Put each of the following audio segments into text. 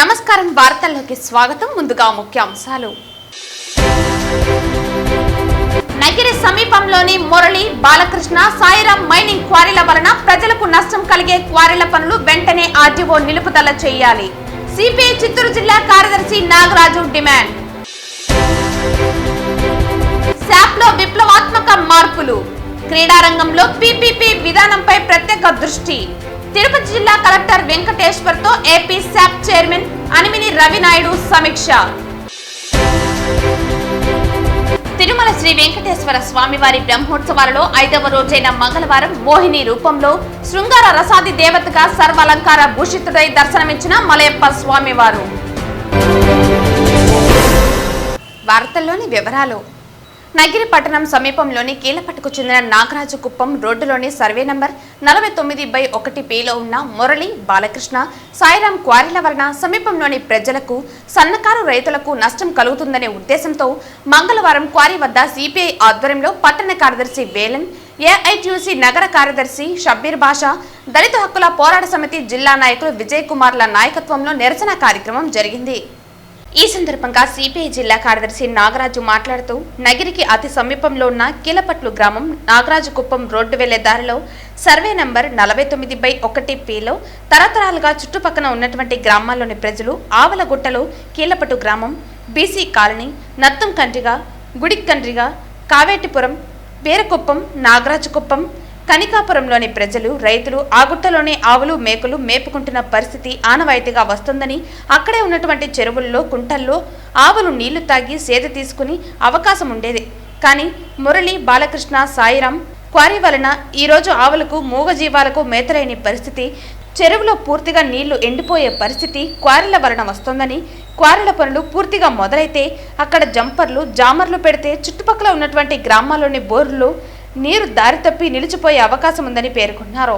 నమస్కారం వార్తల్లోకి స్వాగతం. ముందుగా ముఖ్యాంశాలు. నగిరి సమీపంలోని మురళి బాలకృష్ణ సాయిరాం మైనింగ్ క్వారీల వలన ప్రజలకు నష్టం కలిగే క్వారీల పనులు వెంటనే ఆర్టీఓ నిలుపుదల చేయాలి. సిపిఐ చిత్తూరు జిల్లా కార్యదర్శి నాగరాజు డిమాండ్. శాప్లో విప్లవాత్మక మార్పులు. క్రీడారంగంలో పీపీపీ విధానంపై ప్రత్యేక దృష్టి. తిరుపతి జిల్లా కలెక్టర్ వెంకటేశ్వర్ తో AP SAAP chairman Animini Ravinaidu సమీక్ష. తిరుమల శ్రీ వెంకటేశ్వర స్వామివారి బ్రహ్మోత్సవాలలో 5వ రోజైన మంగళవారం మోహిని రూపంలో శృంగార రసాది దేవతగా సర్వాలంకార భూషితుడై దర్శనమిచ్చిన మలయప్ప స్వామివారు. వార్తల్లోని వివరాలు. నగిరి పట్టణం సమీపంలోని కీలపట్టుకు చెందిన నాగరాజు కుప్పం రోడ్డులోని సర్వే నంబర్ 49/1 ఉన్న మురళి బాలకృష్ణ సాయిరాం క్వారీల వలన సమీపంలోని ప్రజలకు సన్నకారు రైతులకు నష్టం కలుగుతుందనే ఉద్దేశంతో మంగళవారం క్వారీ వద్ద సిపిఐ ఆధ్వర్యంలో పట్టణ కార్యదర్శి వేలన్, ఏఐటీయూసీ నగర కార్యదర్శి షబ్బీర్ బాషా, దళిత హక్కుల పోరాట సమితి జిల్లా నాయకులు విజయ్ కుమార్ల నాయకత్వంలో నిరసన కార్యక్రమం జరిగింది. ఈ సందర్భంగా సిపిఐ జిల్లా కార్యదర్శి నాగరాజు మాట్లాడుతూ నగిరికి అతి సమీపంలో ఉన్న కీలపట్ల గ్రామం నాగరాజు కుప్పం రోడ్డు వెళ్లే దారిలో సర్వే నంబర్ 49/1 తరతరాలుగా చుట్టుపక్కల ఉన్నటువంటి గ్రామాల్లోని ప్రజలు ఆవలగుట్టలో కీలపట్టు గ్రామం, బీసీ కాలనీ, నత్తం కండ్రిగా, గుడికండ్రిగా, కావేటిపురం, వీరకుప్పం, నాగరాజు కుప్పం, కనికాపురంలోని ప్రజలు రైతులు ఆ గుట్టలోనే ఆవులు మేకలు మేపుకుంటున్న పరిస్థితి ఆనవాయితీగా వస్తుందని, అక్కడే ఉన్నటువంటి చెరువుల్లో కుంటల్లో ఆవులు నీళ్లు తాగి సేద తీసుకుని అవకాశం ఉండేది. కానీ మురళి బాలకృష్ణ సాయిరాం క్వారీ వలన ఈరోజు ఆవులకు మూగజీవాలకు మేతలేని పరిస్థితి, చెరువులో పూర్తిగా నీళ్లు ఎండిపోయే పరిస్థితి క్వారీల వలన వస్తోందని, క్వారీల పనులు పూర్తిగా మొదలైతే అక్కడ జంపర్లు జామర్లు పెడితే చుట్టుపక్కల ఉన్నటువంటి గ్రామాల్లోని బోర్లు నీరు దారి తప్పి నిలిచిపోయే అవకాశం ఉందని పేర్కొన్నారు.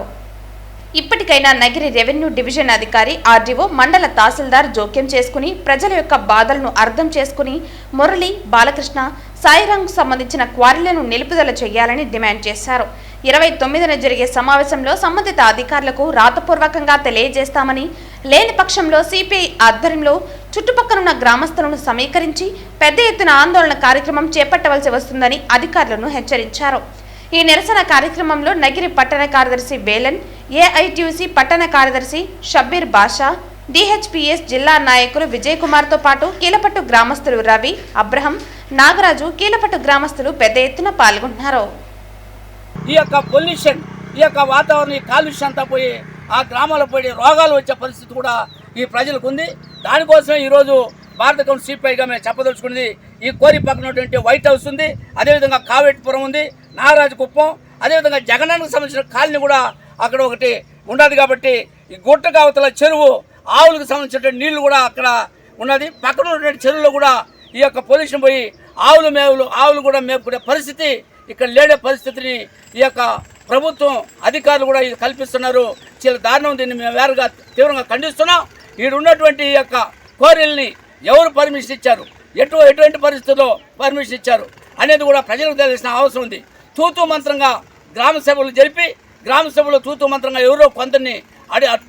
ఇప్పటికైనా నగిరి రెవెన్యూ డివిజన్ అధికారి, ఆర్డీఓ, మండల తహసీల్దార్ జోక్యం చేసుకుని ప్రజల యొక్క బాధలను అర్థం చేసుకుని మురళి బాలకృష్ణ సాయిరాంకు సంబంధించిన క్వారీలను నిలుపుదల చేయాలని డిమాండ్ చేశారు. 29న జరిగే సమావేశంలో సంబంధిత అధికారులకు రాతపూర్వకంగా తెలియజేస్తామని, లేని పక్షంలో సిపిఐ ఆధ్వర్యంలో చుట్టుపక్కలున్న గ్రామస్తులను సమీకరించి పెద్ద ఎత్తున ఆందోళన కార్యక్రమం చేపట్టవలసి వస్తుందని అధికారులను హెచ్చరించారు. ఈ నిరసన కార్యక్రమంలో నగిరి పట్టణ కార్యదర్శి వేలన్, ఏఐటీయూసీ పట్టణ కార్యదర్శి షబ్బీర్ బాషా, డిహెచ్పిఎస్ జిల్లా నాయకులు విజయ్ కుమార్ తో పాటు కీలపట్టు గ్రామస్తులు రవి, అబ్రహం, నాగరాజు, కీలపట్టు గ్రామస్తులు పెద్ద ఎత్తున పాల్గొన్నారు. ఈ యొక్క పొల్యూషన్, ఈ యొక్క వాతావరణ కాలుష్యం అంతా పోయి ఆ గ్రామాల్లో పోయి రోగాలు వచ్చే పరిస్థితి కూడా ఈ ప్రజలకు ఉంది. దానికోసం ఈరోజు భారత కౌన్సిల్ సిపిఐగా మేము చెప్పదలుచుకున్నది, ఈ కోరి పక్కన ఉన్నటువంటి వైట్ హౌస్ ఉంది, అదేవిధంగా కావేటిపురం ఉంది, నాగరాజు కుప్పం, అదేవిధంగా జగనానికి సంబంధించిన కాలనీ కూడా అక్కడ ఒకటి ఉన్నది. కాబట్టి ఈ గుట్ట కావతల చెరువు, ఆవులకు సంబంధించిన నీళ్లు కూడా అక్కడ ఉన్నది. పక్కన ఉన్నటువంటి చెరువులో కూడా ఈ యొక్క పొల్యూషన్ పోయి ఆవులు కూడా మేపుకునే పరిస్థితి ఇక్కడ లేడే పరిస్థితిని ఈ యొక్క ప్రభుత్వం అధికారులు కూడా ఇది కల్పిస్తున్నారు. చాలా దారుణం. దీన్ని మేము వేరుగా తీవ్రంగా ఖండిస్తున్నాం. ఈడు ఉన్నటువంటి ఈ యొక్క కోరిల్ని ఎవరు పర్మిషన్ ఇచ్చారు, ఎటువంటి పరిస్థితుల్లో పర్మిషన్ ఇచ్చారు అనేది కూడా ప్రజలకు తెలిసిన అవసరం ఉంది. తూతూ మంత్రంగా గ్రామ సభలు జరిపి, గ్రామ సభలో తూతూ మంత్రంగా ఎవరో కొందరిని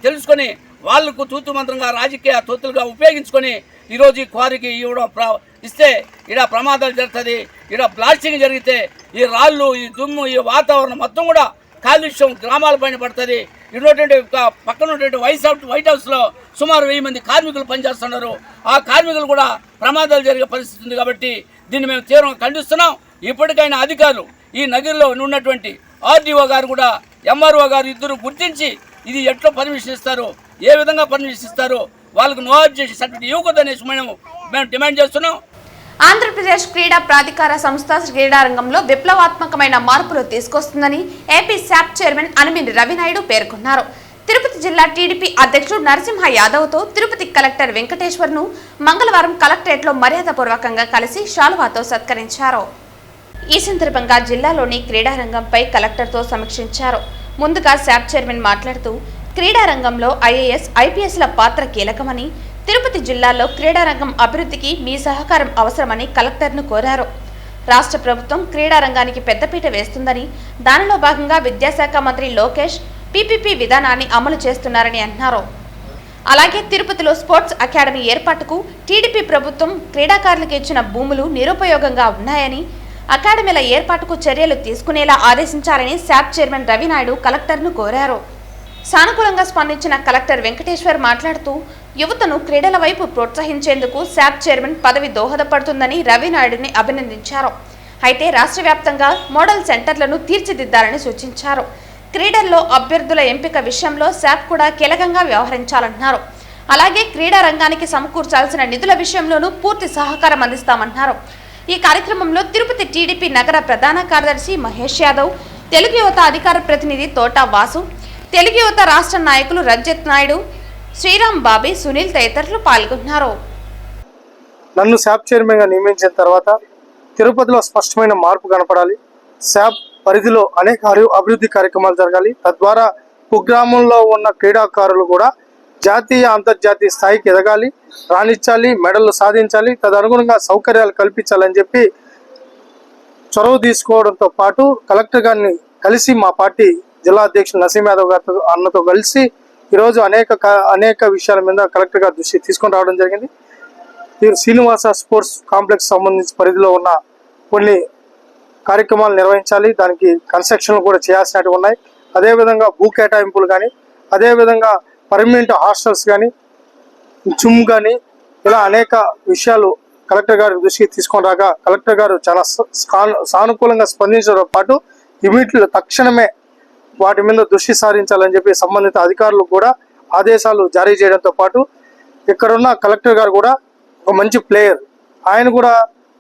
తెలుసుకొని వాళ్లకు తూతూ మంత్రంగా రాజకీయ తొత్తులుగా ఉపయోగించుకొని ఈరోజు ఈ క్వారీకి ఇవ్వడం ఇస్తే ఇక్కడ ప్రమాదాలు జరుగుతుంది. ఇక్కడ బ్లాస్టింగ్ జరిగితే ఈ రాళ్ళు, ఈ దుమ్ము, ఈ వాతావరణం మొత్తం కూడా కాలుష్యం గ్రామాల పైన పడుతుంది. ఉన్నటువంటి పక్కన ఉన్నటువంటి వైట్ హౌస్లో సుమారు 1000 మంది కార్మికులు పనిచేస్తున్నారు. ఆ కార్మికులు కూడా ప్రమాదాలు జరిగే పరిస్థితి ఉంది. కాబట్టి దీన్ని మేము తీవ్రంగా ఖండిస్తున్నాం. ఇప్పటికైనా అధికారులు ఈ నగరంలో ఉన్నటువంటి ఆర్డీఓ గారు కూడా ఎంఆర్ఓ గారు ఇద్దరు గుర్తించి ఇది ఎట్లా పర్మిషన్ ఇస్తారు, ఏ విధంగా పర్మిషన్ ఇస్తారో వాళ్ళకు నో అబ్జెక్షన్ సర్టిఫికేట్ ఇవ్వకూడదనేసి మేము డిమాండ్ చేస్తున్నాం. ఆంధ్రప్రదేశ్ క్రీడా ప్రాధికార సంస్థ క్రీడారంగంలో విప్లవాత్మకమైన మార్పులు తీసుకొస్తుందని AP SAAP chairman Animini Ravi Naidu పేర్కొన్నారు. తిరుపతి జిల్లా టీడీపీ అధ్యక్షుడు నరసింహ యాదవ్తో తిరుపతి కలెక్టర్ వెంకటేశ్వర్ను మంగళవారం కలెక్టరేట్లో మర్యాదపూర్వకంగా కలిసి శాలువాతో సత్కరించారు. ఈ సందర్భంగా జిల్లాలోని క్రీడారంగంపై కలెక్టర్తో సమీక్షించారు. ముందుగా శాప్ చైర్మన్ మాట్లాడుతూ క్రీడారంగంలో ఐఏఎస్, ఐపీఎస్ల పాత్ర కీలకమని, తిరుపతి జిల్లాలో క్రీడారంగం అభివృద్ధికి మీ సహకారం అవసరమని కలెక్టర్ను కోరారు. రాష్ట్ర ప్రభుత్వం క్రీడారంగానికి పెద్దపీట వేస్తుందని, దానిలో భాగంగా విద్యాశాఖ మంత్రి లోకేష్ పీపీపీ విధానాన్ని అమలు చేస్తున్నారని అన్నారు. అలాగే తిరుపతిలో స్పోర్ట్స్ అకాడమీ ఏర్పాటుకు టీడీపీ ప్రభుత్వం క్రీడాకారులకు ఇచ్చిన భూములు నిరుపయోగంగా ఉన్నాయని, అకాడమీల ఏర్పాటుకు చర్యలు తీసుకునేలా ఆదేశించాలని శాప్ చైర్మన్ రవినాయుడు కలెక్టర్ను కోరారు. సానుకూలంగా స్పందించిన కలెక్టర్ వెంకటేశ్వర్ మాట్లాడుతూ, యువతను క్రీడల వైపు ప్రోత్సహించేందుకు శాప్ చైర్మన్ పదవి దోహదపడుతుందని రవినాయుడిని అభినందించారు. అయితే రాష్ట్ర వ్యాప్తంగా మోడల్ సెంటర్లను తీర్చిదిద్దాలని సూచించారు. క్రీడల్లో అభ్యర్థుల ఎంపిక విషయంలో శాప్ కూడా కీలకంగా వ్యవహరించాలన్నారు. అలాగే క్రీడా రంగానికి సమకూర్చాల్సిన నిధుల విషయంలోనూ పూర్తి సహకారం అందిస్తామన్నారు. ఈ కార్యక్రమంలో తిరుపతి టీడీపీ నగర ప్రధాన కార్యదర్శి మహేష్ యాదవ్, తెలుగు యువత అధికార ప్రతినిధి తోట వాసు, తెలుగు యువత రాష్ట్ర నాయకులు రంజిత్ నాయుడు, శ్రీరామ్ బాబీ, సునీల్ తదితరులు పాల్గొన్నారు. నన్ను శాప్ చైర్మన్గా నియమించిన తర్వాత తిరుపతిలో స్పష్టమైన మార్పు కనపడాలి. శాప్ పరిధిలో అనేక అభివృద్ధి కార్యక్రమాలు జరగాలి. తద్వారా కుగ్రామంలో ఉన్న క్రీడాకారులు కూడా జాతీయ అంతర్జాతీయ స్థాయికి ఎదగాలి, రాణించాలి, మెడల్ సాధించాలి. తదనుగుణంగా సౌకర్యాలు కల్పించాలని చెప్పి చొరవ తీసుకోవడంతో పాటు కలెక్టర్ గారిని కలిసి మా పార్టీ జిల్లా అధ్యక్షులు నసీం యాదవ్ గారితో అన్నతో కలిసి ఈరోజు అనేక విషయాల మీద కలెక్టర్ గారి దృష్టి తీసుకొని రావడం జరిగింది. శ్రీనివాస స్పోర్ట్స్ కాంప్లెక్స్ సంబంధించి పరిధిలో ఉన్న కొన్ని కార్యక్రమాలు నిర్వహించాలి. దానికి కన్స్ట్రక్షన్లు కూడా చేయాల్సినవి ఉన్నాయి. అదేవిధంగా భూ కేటాయింపులు కానీ, అదేవిధంగా పర్మనెంట్ హాస్టల్స్ కానీ, జిమ్ కానీ, ఇలా అనేక విషయాలు కలెక్టర్ గారి దృష్టికి తీసుకొని రాగా కలెక్టర్ గారు చాలా సానుకూలంగా స్పందించడంతో పాటు ఇమీడియట్లీ తక్షణమే వాటి మీద దృష్టి సారించాలని చెప్పి సంబంధిత అధికారులు కూడా ఆదేశాలు జారీ చేయడంతో పాటు ఇక్కడున్న కలెక్టర్ గారు కూడా ఒక మంచి ప్లేయర్, ఆయన కూడా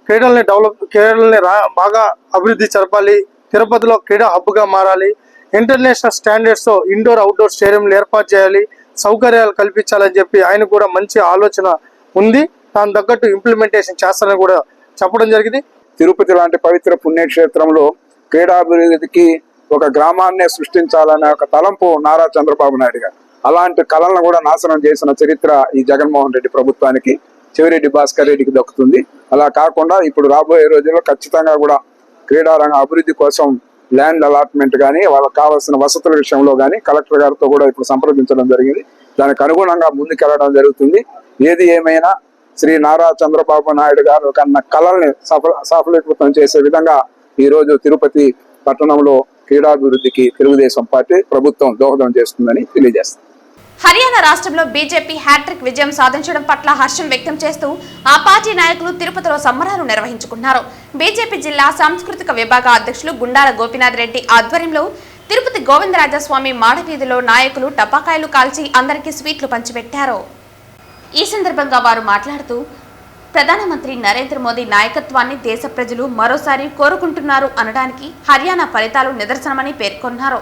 క్రీడల్ని బాగా అభివృద్ధి జరపాలి, తిరుపతిలో క్రీడా హబ్గా మారాలి, ఇంటర్నేషనల్ స్టాండర్డ్స్ ఇండోర్ అవుట్డోర్ స్టేడియంలు ఏర్పాటు చేయాలి, సౌకర్యాలు కల్పించాలని చెప్పి ఆయన కూడా మంచి ఆలోచన ఉంది. దాని తగ్గట్టు ఇంప్లిమెంటేషన్ చేస్తారని కూడా చెప్పడం జరిగింది. తిరుపతి లాంటి పవిత్ర పుణ్యక్షేత్రంలో క్రీడాభివృద్ధికి ఒక గ్రామాన్నే సృష్టించాలనే ఒక తలంపు నారా చంద్రబాబు నాయుడు గారు. అలాంటి కళలను కూడా నాశనం చేసిన చరిత్ర ఈ జగన్మోహన్ రెడ్డి ప్రభుత్వానికి, చెవిరెడ్డి భాస్కర్ రెడ్డికి దక్కుతుంది. అలా కాకుండా ఇప్పుడు రాబోయే రోజుల్లో ఖచ్చితంగా కూడా క్రీడారంగ అభివృద్ధి కోసం ల్యాండ్ అలాట్మెంట్ కానీ, వాళ్ళకి కావాల్సిన వసతుల విషయంలో కానీ కలెక్టర్ గారితో కూడా ఇప్పుడు సంప్రదించడం జరిగింది. దానికి అనుగుణంగా ముందుకెళ్లడం జరుగుతుంది. ఏది ఏమైనా శ్రీ నారా చంద్రబాబు నాయుడు గారు కన్నా కళల్ని సఫలీకృతం చేసే విధంగా ఈ రోజు తిరుపతి పట్టణంలో క్రీడాభివృద్ధికి తెలుగుదేశం పార్టీ ప్రభుత్వం దోహదం చేస్తుందని తెలియజేస్తుంది. హర్యానా రాష్ట్రంలో బీజేపీ హ్యాట్రిక్ విజయం సాధించడం పట్ల హర్షం వ్యక్తం చేస్తూ ఆ పార్టీ నాయకులు తిరుపతిలో సంబరాలు నిర్వహించుకున్నారు. బీజేపీ జిల్లా సాంస్కృతిక విభాగ అధ్యక్షులు గుండాల గోపీనాథ్ రెడ్డి ఆధ్వర్యంలో తిరుపతి గోవిందరాజస్వామి మాడవీధిలో నాయకులు టపాకాయలు కాల్చి అందరికీ స్వీట్లు పంచిపెట్టారు. ఈ సందర్భంగా వారు మాట్లాడుతూ, ప్రధానమంత్రి నరేంద్ర మోదీ నాయకత్వాన్ని దేశ ప్రజలు మరోసారి కోరుకుంటున్నారు అనడానికి హర్యానా ఫలితాలు నిదర్శనమని పేర్కొన్నారు.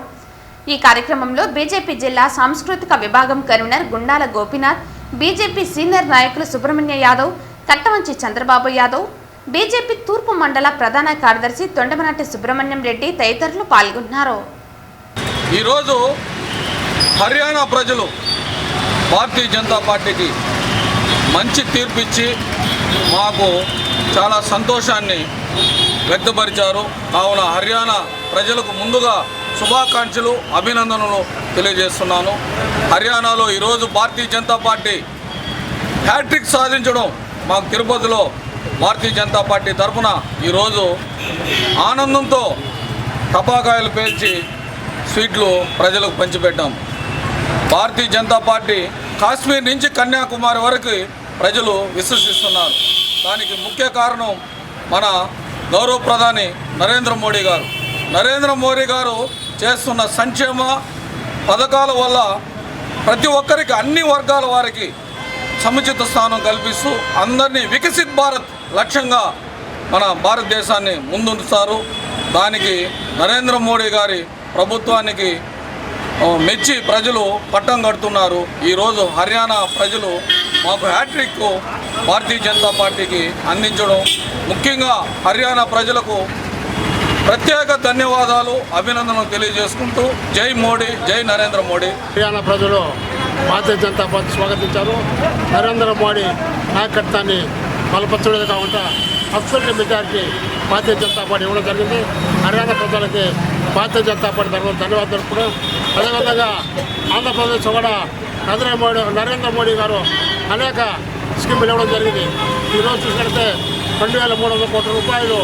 ఈ కార్యక్రమంలో బీజేపీ జిల్లా సాంస్కృతిక విభాగం convener Gundala Gopinath, BJP senior నాయకులు సుబ్రహ్మణ్య యాదవ్, కట్టమంచి చంద్రబాబు యాదవ్, బీజేపీ తూర్పు మండల ప్రధాన కార్యదర్శి తొండమనాటి సుబ్రహ్మణ్యం రెడ్డి తదితరులు పాల్గొన్నారు. ఈరోజు హర్యానా ప్రజలు భారతీయ జనతా పార్టీకి మంచి తీర్పిచ్చి మాకు చాలా సంతోషాన్ని వ్యక్తపరిచారు. కావున హర్యానా ప్రజలకు ముందుగా శుభాకాంక్షలు, అభినందనలు తెలియజేస్తున్నాను. హర్యానాలో ఈరోజు భారతీయ జనతా పార్టీ హ్యాట్రిక్ సాధించడం మాకు తిరుపతిలో భారతీయ జనతా పార్టీ తరఫున ఈరోజు ఆనందంతో టపాకాయలు పేల్చి స్వీట్లు ప్రజలకు పంచిపెట్టాం. భారతీయ జనతా పార్టీ కాశ్మీర్ నుంచి కన్యాకుమారి వరకు ప్రజలు విశ్వసిస్తున్నారు. దానికి ముఖ్య కారణం మన గౌరవ ప్రధాని నరేంద్ర మోడీ గారు చేస్తున్న సంక్షేమ పథకాల వల్ల ప్రతి ఒక్కరికి, అన్ని వర్గాల వారికి సముచిత స్థానం కల్పిస్తూ అందరినీ వికసిత్ భారత్ లక్ష్యంగా మన భారతదేశాన్ని ముందుంచుతారు. దానికి నరేంద్ర మోడీ గారి ప్రభుత్వానికి మెచ్చి ప్రజలు పట్టం కడుతున్నారు. ఈరోజు హర్యానా ప్రజలు మాకు హ్యాట్రిక్ భారతీయ జనతా పార్టీకి అందించడం, ముఖ్యంగా హర్యానా ప్రజలకు ప్రత్యేక ధన్యవాదాలు, అభినందనలు తెలియజేసుకుంటూ జై మోడీ, జై నరేంద్ర మోడీ. హర్యానా ప్రజలు భారతీయ జనతా పార్టీ స్వాగతించారు. నరేంద్ర మోడీ నాయకత్వాన్ని బలపరచడమే కాకుండా absolute majority Bharatiya Janata party ఇవ్వడం జరిగింది. హర్యానా ప్రజలకి భారతీయ జనతా పార్టీ తరఫున ధన్యవాదాలు తెలుపుకోవడం. అదేవిధంగా ఆంధ్రప్రదేశ్ కూడా నరేంద్ర మోడీ గారు అనేక స్కీములు ఇవ్వడం జరిగింది. ఈరోజు చూసినట్లయితే 2,300 కోట్ల రూపాయలు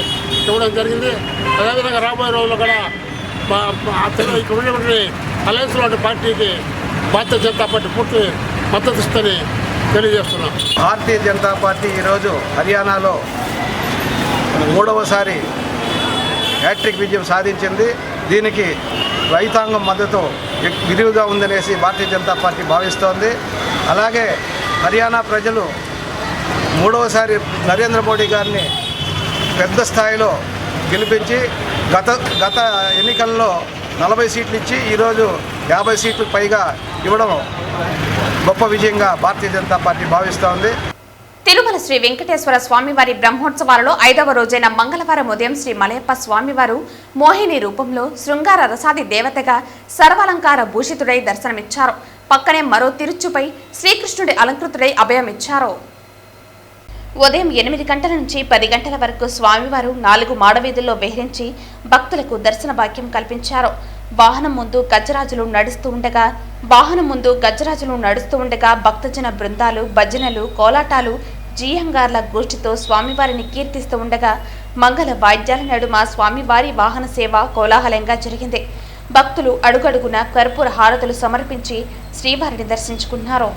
ఇవ్వడం జరిగింది. అదేవిధంగా రాబోయే రోజుల్లో కూడా ఇక్కడ ఉన్నటువంటి అలయన్స్లోని పార్టీకి భారతీయ జనతా పార్టీ పూర్తి మద్దతు ఇస్తుందని తెలియజేస్తున్నాం. భారతీయ జనతా పార్టీ ఈరోజు హర్యానాలో 3వసారి హ్యాట్రిక్ విజయం సాధించింది. దీనికి రైతాంగం మద్దతు విరివిగా ఉందనేసి భారతీయ జనతా పార్టీ భావిస్తోంది. అలాగే హర్యానా ప్రజలు 3వసారి నరేంద్ర మోడీ గారిని పెద్ద స్థాయిలో గెలిపించి గత ఎన్నికల్లో 40 సీట్లు ఇచ్చి ఈరోజు 50 సీట్లకు పైగా ఇవ్వడం గొప్ప విజయంగా భారతీయ జనతా పార్టీ భావిస్తోంది. తిరుమల శ్రీ వెంకటేశ్వర స్వామివారి బ్రహ్మోత్సవాలలో 5వ రోజైన మంగళవారం ఉదయం శ్రీ మలయప్ప స్వామివారు మోహిని రూపంలో శృంగార రసాది దేవతగా సర్వాలంకార భూషితుడై దర్శనమిచ్చారు. పక్కనే మరో తిరుచుపై శ్రీకృష్ణుడి అలంకృతుడై అభయమిచ్చారు. ఉదయం 8 గంటల నుంచి 10 గంటల వరకు స్వామివారు 4 మాడవీధుల్లో విహరించి భక్తులకు దర్శన భాగ్యం కల్పించారు. వాహనం ముందు గజరాజులు నడుస్తూ ఉండగా భక్తజన బృందాలు భజనలు కోలాటాలు జీయంగార్ల గోష్ఠితో స్వామివారిని కీర్తిస్తూ ఉండగా మంగళ వాయిద్యాల నడుమ స్వామివారి వాహన సేవ కోలాహలంగా జరిగింది. భక్తులు అడుగడుగున కర్పూర హారతులు సమర్పించి శ్రీవారిని దర్శించుకున్నారు.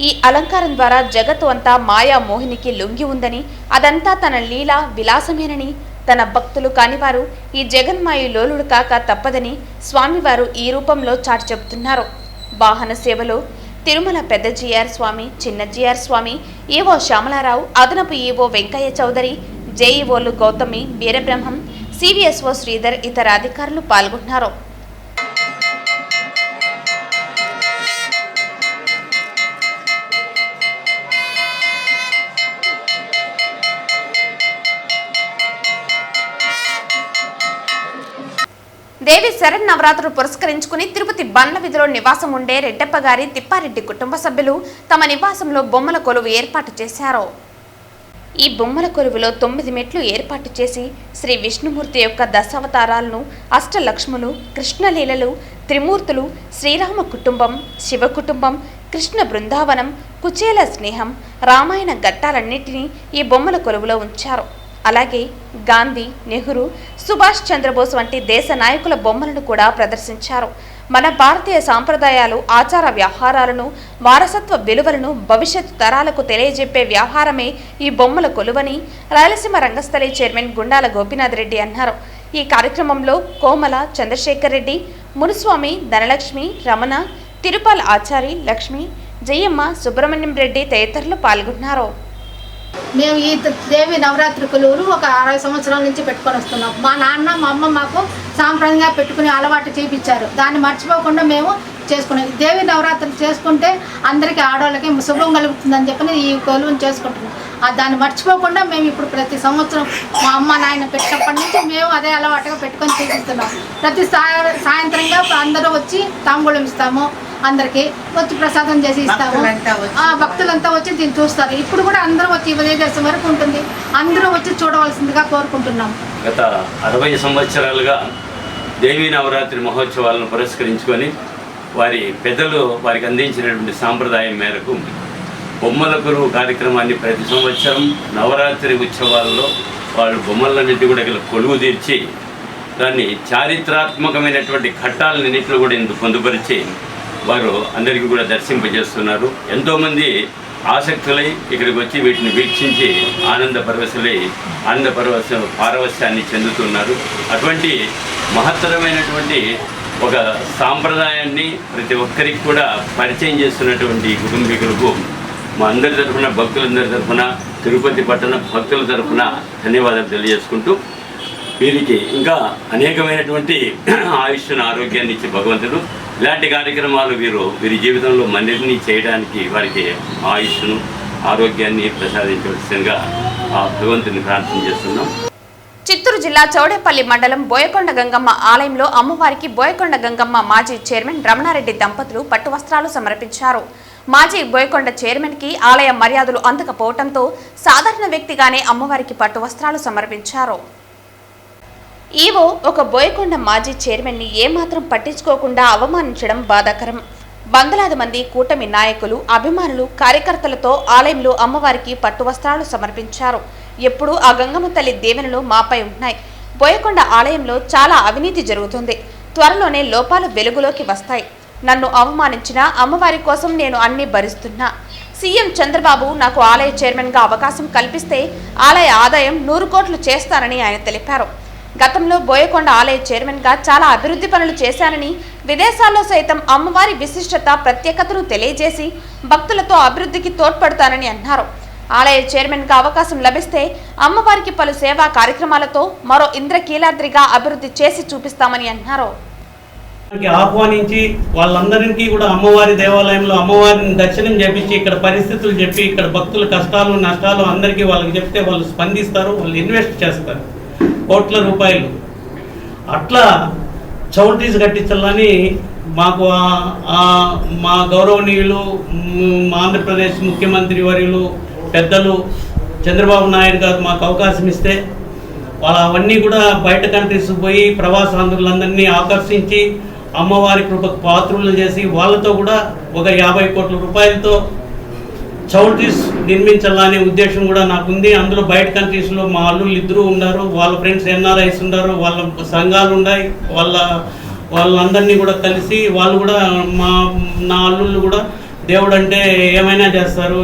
ఈ అలంకారం ద్వారా జగత్తు అంతా మాయా మోహినికి లొంగి ఉందని, అదంతా తన లీలా విలాసమేనని, తన భక్తులు కానివారు ఈ జగన్మాయ లోలుడు కాక తప్పదని స్వామివారు ఈ రూపంలో చాటి చెబుతున్నారు. వాహన సేవలో తిరుమల పెద్ద జిఆర్ స్వామి, చిన్న జిఆర్ స్వామి, ఈవో శ్యామలారావు, అదనపు ఈవో వెంకయ్య చౌదరి, జేఈఓలు గౌతమి, వీరబ్రహ్మం, సివిఎస్ఓ శ్రీధర్ ఇతర అధికారులు పాల్గొన్నారు. దేవి శరన్నవరాత్రులు పురస్కరించుకుని తిరుపతి బండ్ల వీధిలో నివాసం ఉండే రెడ్డప్ప గారి తిప్పారెడ్డి కుటుంబ సభ్యులు తమ నివాసంలో బొమ్మల కొలువు ఏర్పాటు చేశారు. ఈ బొమ్మల కొలువులో 9 మెట్లు ఏర్పాటు చేసి శ్రీ విష్ణుమూర్తి యొక్క దశావతారాలను, అష్టలక్ష్ములు, కృష్ణలీలలు, త్రిమూర్తులు, శ్రీరామ కుటుంబం, శివ కుటుంబం, కృష్ణ బృందావనం, కుచేల స్నేహం, రామాయణ ఘట్టాలన్నింటినీ ఈ బొమ్మల కొలువులో ఉంచారు. అలాగే గాంధీ, నెహ్రూ, సుభాష్ చంద్రబోస్ వంటి దేశ నాయకుల బొమ్మలను కూడా ప్రదర్శించారు. మన భారతీయ సాంప్రదాయాలు, ఆచార వ్యవహారాలను, వారసత్వ విలువలను భవిష్యత్తు తరాలకు తెలియజెప్పే వ్యవహారమే ఈ బొమ్మల కొలువని రాయలసీమ రంగస్థలి చైర్మన్ గుండాల గోపీనాథ్ రెడ్డి అన్నారు. ఈ కార్యక్రమంలో కోమల, చంద్రశేఖర్ రెడ్డి, మునుస్వామి, ధనలక్ష్మి, రమణ, తిరుపాల్ ఆచారి, లక్ష్మి, జయమ్మ, సుబ్రహ్మణ్యం రెడ్డి తదితరులు పాల్గొన్నారు. మేము ఈ దేవి నవరాత్రి కొలువులు ఒక 60 సంవత్సరాల నుంచి పెట్టుకొని వస్తున్నాం. మా నాన్న మా అమ్మ మాకు సాంప్రదాయంగా పెట్టుకుని అలవాటు చేయించారు. దాన్ని మర్చిపోకుండా మేము చేసుకున్నాం. దేవి నవరాత్రులు చేసుకుంటే అందరికీ ఆడవాళ్ళకి శుభం కలుగుతుందని చెప్పి ఈ కొలువుని చేసుకుంటున్నాం. దాన్ని మర్చిపోకుండా మేము ఇప్పుడు ప్రతి సంవత్సరం మా అమ్మ నాయన పెట్టినప్పటి నుంచి మేము అదే అలవాటుగా పెట్టుకొని చేపిస్తున్నాం. ప్రతి సాయంత్రంగా అందరూ వచ్చి తాంబూలం ఇస్తాము, అందరికి వచ్చి ప్రసాదం చేసి ఇస్తాము. భక్తులంతా వచ్చి దీన్ని చూస్తారు. ఇప్పుడు కూడా అందరూ వచ్చి ఉదయదర్శనం వరకు ఉంటుంది. అందరూ వచ్చి చూడవలసిందిగా కోరుకుంటున్నాం. గత 60 సంవత్సరాలుగా దేవీ నవరాత్రి మహోత్సవాలను పురస్కరించుకొని వారి పెద్దలు వారికి అందించినటువంటి సాంప్రదాయం మేరకు బొమ్మల కొలువు కార్యక్రమాన్ని ప్రతి సంవత్సరం నవరాత్రి ఉత్సవాల్లో వాళ్ళు బొమ్మలన్నింటి కూడా కొలువు తీర్చి దాన్ని చారిత్రాత్మకమైనటువంటి ఘట్టాలన్నింటిలో కూడా ఇందుకు పొందుపరిచి వారు అందరికీ కూడా దర్శింపజేస్తున్నారు. ఎంతోమంది ఆసక్తులై ఇక్కడికి వచ్చి వీటిని వీక్షించి ఆనంద పారవస్యాన్ని చెందుతున్నారు. అటువంటి మహత్తరమైనటువంటి ఒక సాంప్రదాయాన్ని ప్రతి ఒక్కరికి కూడా పరిచయం చేస్తున్నటువంటి కుటుంబీకులకు మా అందరి తరఫున, భక్తులందరి తరఫున, తిరుపతి పట్టణ భక్తుల తరఫున ధన్యవాదాలు తెలియజేసుకుంటూ వీరికి ఇంకా అనేకమైనటువంటి ఆయుష్ను, ఆరోగ్యాన్ని ఇచ్చే భగవంతుడు ఇలాంటి కార్యక్రమాలు వీరి జీవితంలో మరిన్ని చేయడానికి వారికి ఆయుష్ను, ఆరోగ్యాన్ని ప్రసాదించవలసిందిగా ఆ భగవంతుని ప్రార్థన చేస్తున్నాం. చిత్తూరు జిల్లా చౌడేపల్లి మండలం బోయకొండ గంగమ్మ ఆలయంలో అమ్మవారికి బోయకొండ గంగమ్మ మాజీ చైర్మన్ రమణారెడ్డి దంపతులు పట్టు వస్త్రాలు సమర్పించారు. మాజీ బోయకొండ చైర్మన్ కి ఆలయ మర్యాదలు అందకపోవడంతో సాధారణ వ్యక్తిగానే అమ్మవారికి పట్టు వస్త్రాలు సమర్పించారు. ఈవో ఒక బోయకొండ మాజీ చైర్మన్ ని ఏమాత్రం పట్టించుకోకుండా అవమానించడం బాధాకరం. వందలాది మంది కూటమి నాయకులు, అభిమానులు, కార్యకర్తలతో ఆలయంలో అమ్మవారికి పట్టు వస్త్రాలు సమర్పించారు. ఎప్పుడూ ఆ గంగమ్మ తల్లి దీవెనలు మాపై ఉన్నాయి. బోయకొండ ఆలయంలో చాలా అవినీతి జరుగుతుంది. త్వరలోనే లోపాలు వెలుగులోకి వస్తాయి. నన్ను అవమానించిన అమ్మవారి కోసం నేను అన్ని భరిస్తున్నా. సీఎం చంద్రబాబు నాకు ఆలయ చైర్మన్గా అవకాశం కల్పిస్తే ఆలయ ఆదాయం 100 కోట్లు చేస్తానని ఆయన తెలిపారు. గతంలో బోయకొండ ఆలయ చైర్మన్గా చాలా అభివృద్ధి పనులు చేశానని, విదేశాల్లో సైతం అమ్మవారి విశిష్టత, ప్రత్యేకతను తెలియజేసి భక్తులతో అభివృద్ధికి తోడ్పడతానని అన్నారు. ఆలయ చైర్మన్గా అవకాశం లభిస్తే అమ్మవారికి పలు సేవా కార్యక్రమాలతో మరో ఇంద్రకీలాద్రిగా అభివృద్ధి చేసి చూపిస్తామని అన్నారు. ఆహ్వానించి వాళ్ళందరికీ కూడా అమ్మవారి దేవాలయంలో అమ్మవారిని దర్శనం చేపించి ఇక్కడ పరిస్థితులు చెప్పి ఇక్కడ భక్తుల కష్టాలు నష్టాలు అందరికీ వాళ్ళకి చెప్తే వాళ్ళు స్పందిస్తారు, వాళ్ళు ఇన్వెస్ట్ చేస్తారు కోట్ల రూపాయలు. అట్లా చౌల్ట్రీస్ కట్టించాలని మాకు మా గౌరవనీయులు ఆంధ్రప్రదేశ్ ముఖ్యమంత్రి వర్యులు పెద్దలు చంద్రబాబు నాయుడు గారు మాకు అవకాశం ఇస్తే వాళ్ళ అవన్నీ కూడా బయట కంట్రీస్ పోయి ప్రవాసాంధ్రులందరినీ ఆకర్షించి అమ్మవారి కృపకు పాత్రులు చేసి వాళ్ళతో కూడా ఒక 50 కోట్ల రూపాయలతో చౌల్ట్రీస్ నిర్మించాలనే ఉద్దేశం కూడా నాకుంది. అందులో బయట కంట్రీస్లో మా అల్లుళ్ళు ఇద్దరు ఉన్నారు, వాళ్ళ ఫ్రెండ్స్ ఎన్ఆర్ఐస్ ఉన్నారు, వాళ్ళ సంఘాలు ఉన్నాయి, వాళ్ళందరినీ కూడా కలిసి వాళ్ళు కూడా నా అల్లుళ్ళు కూడా దేవుడు అంటే ఏమైనా చేస్తారు,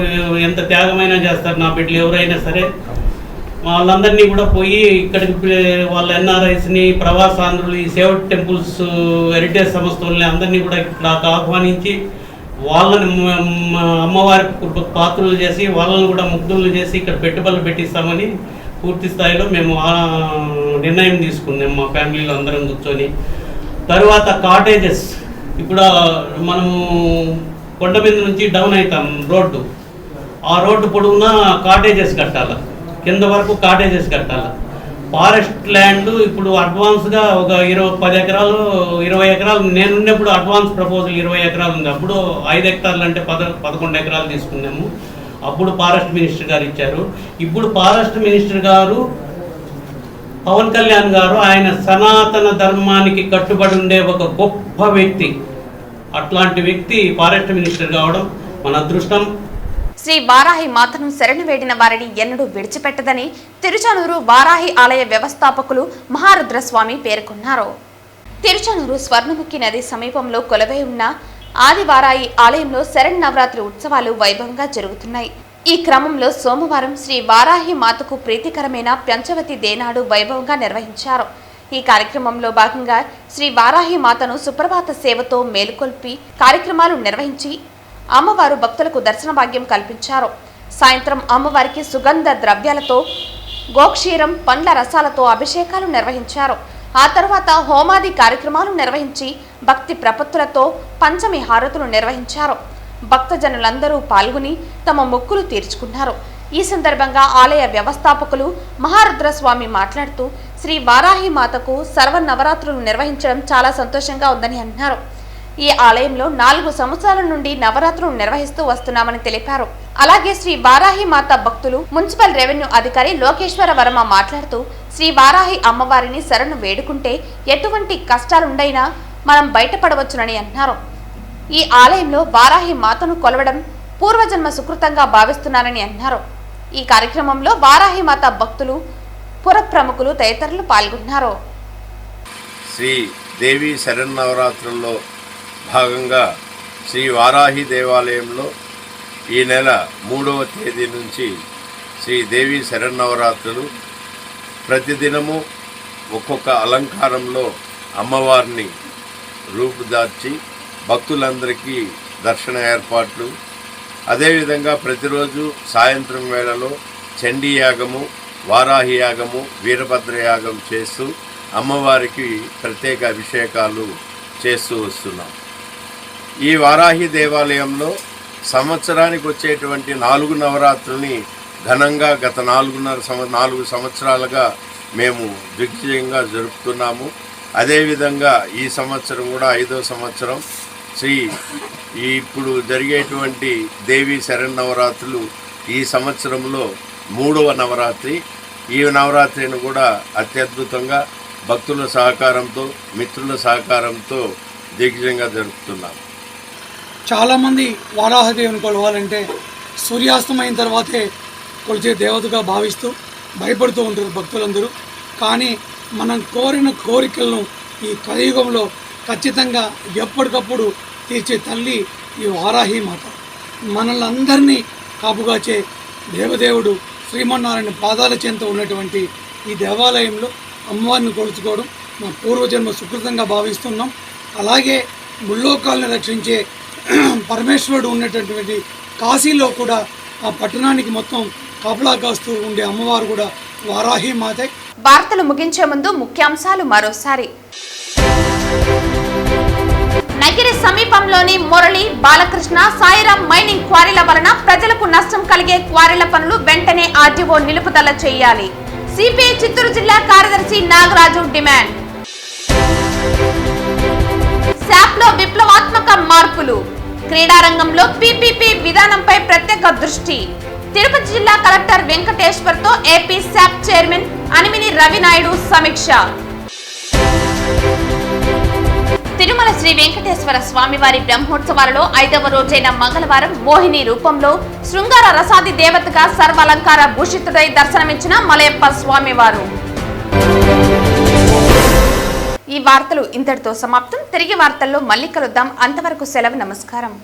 ఎంత త్యాగమైనా చేస్తారు నా బిడ్డలు ఎవరైనా సరే. వాళ్ళందరినీ కూడా పోయి ఇక్కడికి వాళ్ళ ఎన్ఆర్ఐస్ని, ప్రవాసాంధ్రులు, ఈ సేవ టెంపుల్స్ హెరిటేజ్ సంస్థలని అందరినీ కూడా ఇక్కడ ఆహ్వానించి వాళ్ళని అమ్మవారి పాత్రలు చేసి వాళ్ళని కూడా ముగ్ధులు చేసి ఇక్కడ పెట్టుబడులు పెట్టిస్తామని పూర్తి స్థాయిలో మేము నిర్ణయం తీసుకున్నాం మా ఫ్యామిలీలో అందరం కూర్చొని. తర్వాత కాటేజెస్, ఇప్పుడు మనము కొండ మీద నుంచి డౌన్ అవుతాం రోడ్డు, ఆ రోడ్డు పొడవునా కాటేజెస్ కట్టాలి, కింద వరకు కాటేజెస్ కట్టాలి. ఫారెస్ట్ ల్యాండ్ ఇప్పుడు అడ్వాన్స్గా ఒక 10 ఎకరాలు 20 ఎకరాలు నేను ఉన్నప్పుడు అడ్వాన్స్ ప్రపోజల్ 20 ఎకరాలు ఉంది. అప్పుడు 5 హెక్టార్లు అంటే 11 ఎకరాలు తీసుకున్నాము. అప్పుడు ఫారెస్ట్ మినిస్టర్ గారు ఇచ్చారు. ఇప్పుడు ఫారెస్ట్ మినిస్టర్ గారు పవన్ కళ్యాణ్ గారు ఆయన సనాతన ధర్మానికి కట్టుబడి ఉండే ఒక గొప్ప వ్యక్తి. అట్లాంటి వ్యక్తి ఫారెస్ట్ మినిస్టర్ కావడం మన అదృష్టం. శ్రీ వారాహి మాతను శరణు వేడిన వారిని ఎన్నడూ విడిచిపెట్టదని తిరుచానూరు వారాహి ఆలయ వ్యవస్థాపకులు మహారుద్రస్వామి పేర్కొన్నారు. తిరుచానూరు స్వర్ణముఖి నది సమీపంలో కొలువై ఉన్న ఆదివారాయి ఆలయంలో శరన్నవరాత్రి ఉత్సవాలు వైభవంగా జరుగుతున్నాయి. ఈ క్రమంలో సోమవారం శ్రీ వారాహి మాతకు ప్రీతికరమైన పంచవతి దేనాడు వైభవంగా నిర్వహించారు. ఈ కార్యక్రమంలో భాగంగా శ్రీ వారాహి మాతను సుప్రభాత సేవతో మేలుకొల్పి కార్యక్రమాలు నిర్వహించి అమ్మవారు భక్తులకు దర్శన భాగ్యం కల్పించారు. సాయంత్రం అమ్మవారికి సుగంధ ద్రవ్యాలతో, గోక్షీరం, పండ్ల రసాలతో అభిషేకాలు నిర్వహించారు. ఆ తర్వాత హోమాది కార్యక్రమాలు నిర్వహించి భక్తి ప్రపత్తులతో పంచమి హారతులు నిర్వహించారు. భక్తజనులందరూ పాల్గొని తమ మొక్కులు తీర్చుకున్నారు. ఈ సందర్భంగా ఆలయ వ్యవస్థాపకులు మహారుద్రస్వామి మాట్లాడుతూ శ్రీ వారాహి మాతకు సర్వనవరాత్రులు నిర్వహించడం చాలా సంతోషంగా ఉందని అన్నారు. ఈ ఆలయంలో 4 సంవత్సరాల నుండి నవరాత్రులు నిర్వహిస్తూ వస్తున్నామని తెలిపారు. అలాగే శ్రీ వారాహి మాత భక్తులు మున్సిపల్ రెవెన్యూ అధికారి లోకేశ్వర వర్మ మాట్లాడుతూ శ్రీ వారాహి అమ్మవారిని శరణు వేడుకుంటే ఎటువంటి కష్టాలుండైనా మనం బయటపడవచ్చునని అన్నారు. ఈ ఆలయంలో వారాహి మాతను కొలవడం పూర్వజన్మ సుకృతంగా భావిస్తున్నానని అన్నారు. ఈ కార్యక్రమంలో వారాహి మాత భక్తులు, పుర ప్రముఖులు తదితరులు పాల్గొన్నారు. శ్రీ దేవి శరన్నవరాత్రుల్లో భాగంగా శ్రీ వారాహి దేవాలయంలో ఈ నెల 3వ తేదీ నుంచి శ్రీ దేవి శరన్నవరాత్రులు ప్రతిదినము ఒక్కొక్క అలంకారంలో అమ్మవారిని రూపుదార్చి భక్తులందరికీ దర్శన ఏర్పాట్లు, అదేవిధంగా ప్రతిరోజు సాయంత్రం వేళలో చండీ యాగము, వారాహి యాగము, వీరభద్ర యాగం చేస్తూ అమ్మవారికి ప్రత్యేక అభిషేకాలు చేస్తూ వస్తున్నాం. ఈ వారాహి దేవాలయంలో సంవత్సరానికి వచ్చేటువంటి 4 నవరాత్రుల్ని ఘనంగా గత 4 సంవత్సరాలుగా మేము దిగ్విజయంగా జరుపుతున్నాము. అదేవిధంగా ఈ సంవత్సరం కూడా 5వ సంవత్సరం ఇప్పుడు జరిగేటువంటి దేవి శరన్నవరాత్రులు ఈ సంవత్సరంలో 3వ నవరాత్రి. ఈ నవరాత్రిని కూడా అత్యద్భుతంగా భక్తుల సహకారంతో, మిత్రుల సహకారంతో దిగ్విజయంగా జరుపుతున్నాము. చాలామంది వారాహదేవుని కొలవాలంటే సూర్యాస్తమైన తర్వాతే కొలిచే దేవతగా భావిస్తూ భయపడుతూ ఉంటారు భక్తులందరూ. కానీ మనం కోరిన కోరికలను ఈ కలియుగంలో ఖచ్చితంగా ఎప్పటికప్పుడు తీర్చే తల్లి ఈ వారాహి మాత. మనల్ని అందరినీ కాపుగాచే దేవదేవుడు శ్రీమన్నారాయణ పాదాల చెంత ఉన్నటువంటి ఈ దేవాలయంలో అమ్మవారిని కొలుచుకోవడం మా పూర్వజన్మ సుకృతంగా భావిస్తున్నాం. అలాగే ముల్లోకాలను రక్షించే పరమేశ్వరుడు ఉన్నటువంటి కాశీలో కూడా ఆ పట్టణానికి మొత్తం కాపలా కాస్తూ ఉండే అమ్మవారు కూడా వారాహి మాతే. వార్తలు ముగించే ముందు ముఖ్యాంశాలు మరోసారి. నగిరి సమీపంలోని మురళి, బాలకృష్ణ, సాయిరాం మైనింగ్ క్వారీల వలన ప్రజలకు నష్టం కలిగే క్వారీల పనులు వెంటనే ఆర్టీఓ నిలుపుదల చేయాలి. సిపిఐ చిత్తూరు జిల్లా కార్యదర్శి నాగరాజు డిమాండ్. శాప్లో విప్లవాత్మక మార్పులు. క్రీడారంగంలో పీపీపీ విధానంపై ప్రత్యేక దృష్టి. తిరుపతి జిల్లా collector వెంకటేశ్వర్తో AP SAAP chairman Animini Ravinaidu సమీక్ష. తిరుమల శ్రీ వెంకటేశ్వర స్వామివారి బ్రహ్మోత్సవాలలో 5వ రోజైన మంగళవారం మోహిని రూపంలో శృంగార రసాది దేవతగా సర్వాలంకార భూషితుడై దర్శనమిచ్చిన మలయప్ప స్వామివారు. ఈ వార్తలు ఇంతటితో సమాప్తం. తిరిగి వార్తల్లో మళ్ళీ కలుద్దాం. అంతవరకు సెలవు. నమస్కారం.